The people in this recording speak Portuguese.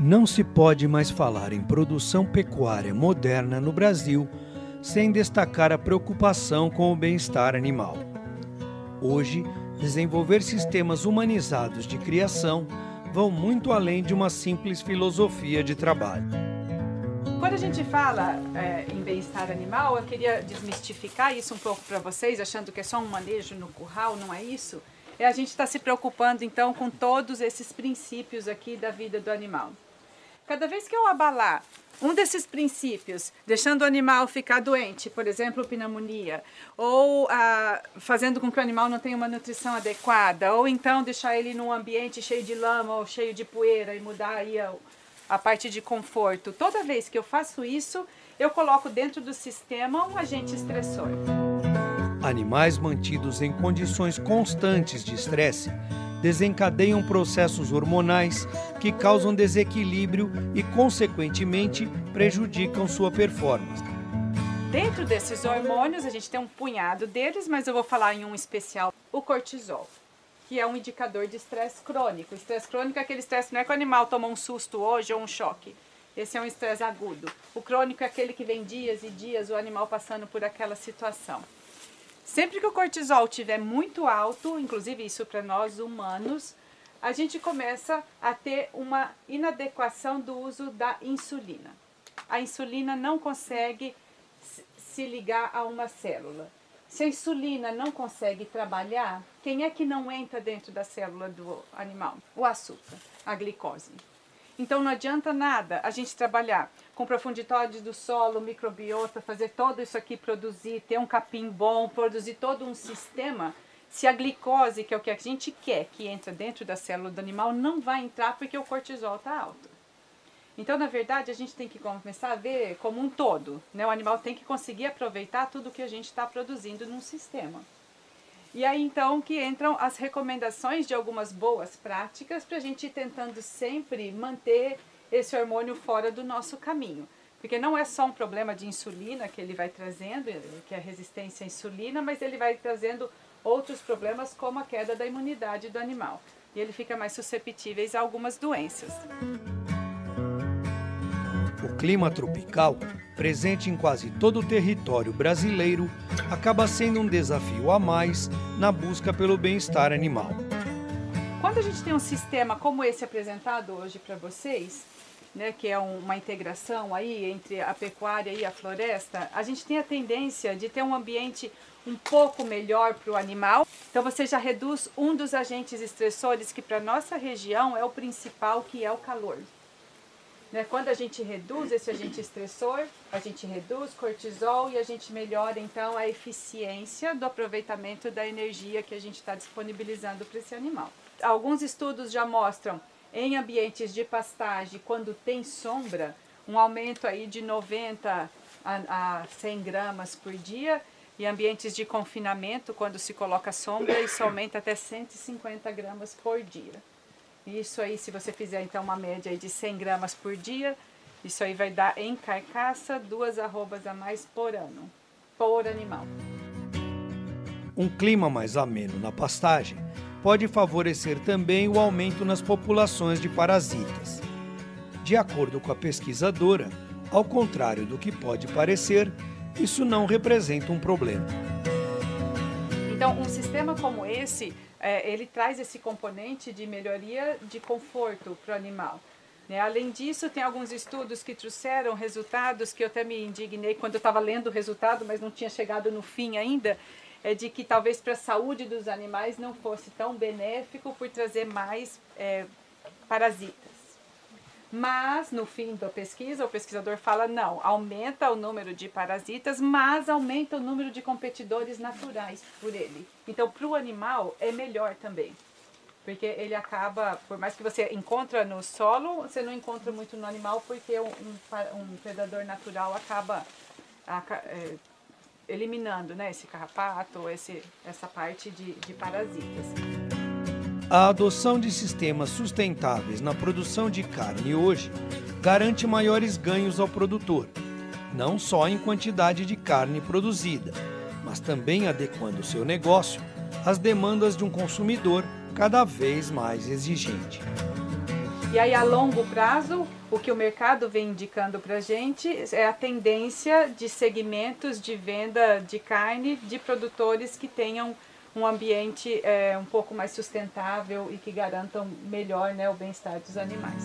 Não se pode mais falar em produção pecuária moderna no Brasil sem destacar a preocupação com o bem-estar animal. Hoje, desenvolver sistemas humanizados de criação vão muito além de uma simples filosofia de trabalho. Quando a gente fala em bem-estar animal, eu queria desmistificar isso um pouco para vocês, achando que é só um manejo no curral, não é isso? A gente está se preocupando então com todos esses princípios aqui da vida do animal. Cada vez que eu abalar um desses princípios, deixando o animal ficar doente, por exemplo, pneumonia, ou fazendo com que o animal não tenha uma nutrição adequada, ou então deixar ele num ambiente cheio de lama ou cheio de poeira e mudar aí a parte de conforto. Toda vez que eu faço isso, eu coloco dentro do sistema um agente estressor. Animais mantidos em condições constantes de estresse desencadeiam processos hormonais que causam desequilíbrio e, consequentemente, prejudicam sua performance. Dentro desses hormônios, a gente tem um punhado deles, mas eu vou falar em um especial, o cortisol, que é um indicador de estresse crônico. Estresse crônico é aquele estresse, não é que o animal toma um susto hoje ou um choque. Esse é um estresse agudo. O crônico é aquele que vem dias e dias o animal passando por aquela situação. Sempre que o cortisol estiver muito alto, inclusive isso para nós humanos, a gente começa a ter uma inadequação do uso da insulina. A insulina não consegue se ligar a uma célula. Se a insulina não consegue trabalhar, quem é que não entra dentro da célula do animal? O açúcar, a glicose. Então não adianta nada a gente trabalhar com profundidade do solo, microbiota, fazer todo isso aqui produzir, ter um capim bom, produzir todo um sistema, se a glicose, que é o que a gente quer que entra dentro da célula do animal, não vai entrar porque o cortisol está alto. Então, na verdade, a gente tem que começar a ver como um todo, né? O animal tem que conseguir aproveitar tudo que a gente está produzindo num sistema. E aí, então, que entram as recomendações de algumas boas práticas para a gente ir tentando sempre manter esse hormônio fora do nosso caminho. Porque não é só um problema de insulina que ele vai trazendo, que é a resistência à insulina, mas ele vai trazendo outros problemas como a queda da imunidade do animal. E ele fica mais suscetível a algumas doenças. O clima tropical, presente em quase todo o território brasileiro, acaba sendo um desafio a mais na busca pelo bem-estar animal. Quando a gente tem um sistema como esse apresentado hoje para vocês, né, que é uma integração aí entre a pecuária e a floresta, a gente tem a tendência de ter um ambiente um pouco melhor para o animal. Então você já reduz um dos agentes estressores que para a nossa região é o principal, que é o calor. Quando a gente reduz esse agente estressor, a gente reduz cortisol e a gente melhora então a eficiência do aproveitamento da energia que a gente está disponibilizando para esse animal. Alguns estudos já mostram em ambientes de pastagem, quando tem sombra, um aumento aí de 90 a 100 gramas por dia, e ambientes de confinamento, quando se coloca sombra, isso aumenta até 150 gramas por dia. Isso aí, se você fizer então uma média aí de 100 gramas por dia, isso aí vai dar em carcaça 2 arrobas a mais por ano, por animal. Um clima mais ameno na pastagem pode favorecer também o aumento nas populações de parasitas. De acordo com a pesquisadora, ao contrário do que pode parecer, isso não representa um problema. Então, um sistema como esse, ele traz esse componente de melhoria de conforto para o animal. Além disso, tem alguns estudos que trouxeram resultados que eu até me indignei quando eu estava lendo o resultado, mas não tinha chegado no fim ainda, de que talvez para a saúde dos animais não fosse tão benéfico por trazer mais parasitas. Mas, no fim da pesquisa, o pesquisador fala, não, aumenta o número de parasitas, mas aumenta o número de competidores naturais por ele. Então, para o animal, é melhor também. Porque ele acaba, por mais que você encontra no solo, você não encontra muito no animal, porque um predador natural acaba eliminando, né, esse carrapato, essa parte de parasitas. A adoção de sistemas sustentáveis na produção de carne hoje garante maiores ganhos ao produtor, não só em quantidade de carne produzida, mas também adequando seu negócio às demandas de um consumidor cada vez mais exigente. E aí, a longo prazo, o que o mercado vem indicando para a gente é a tendência de segmentos de venda de carne de produtores que tenham um ambiente um pouco mais sustentável e que garantam melhor, né, o bem-estar dos animais.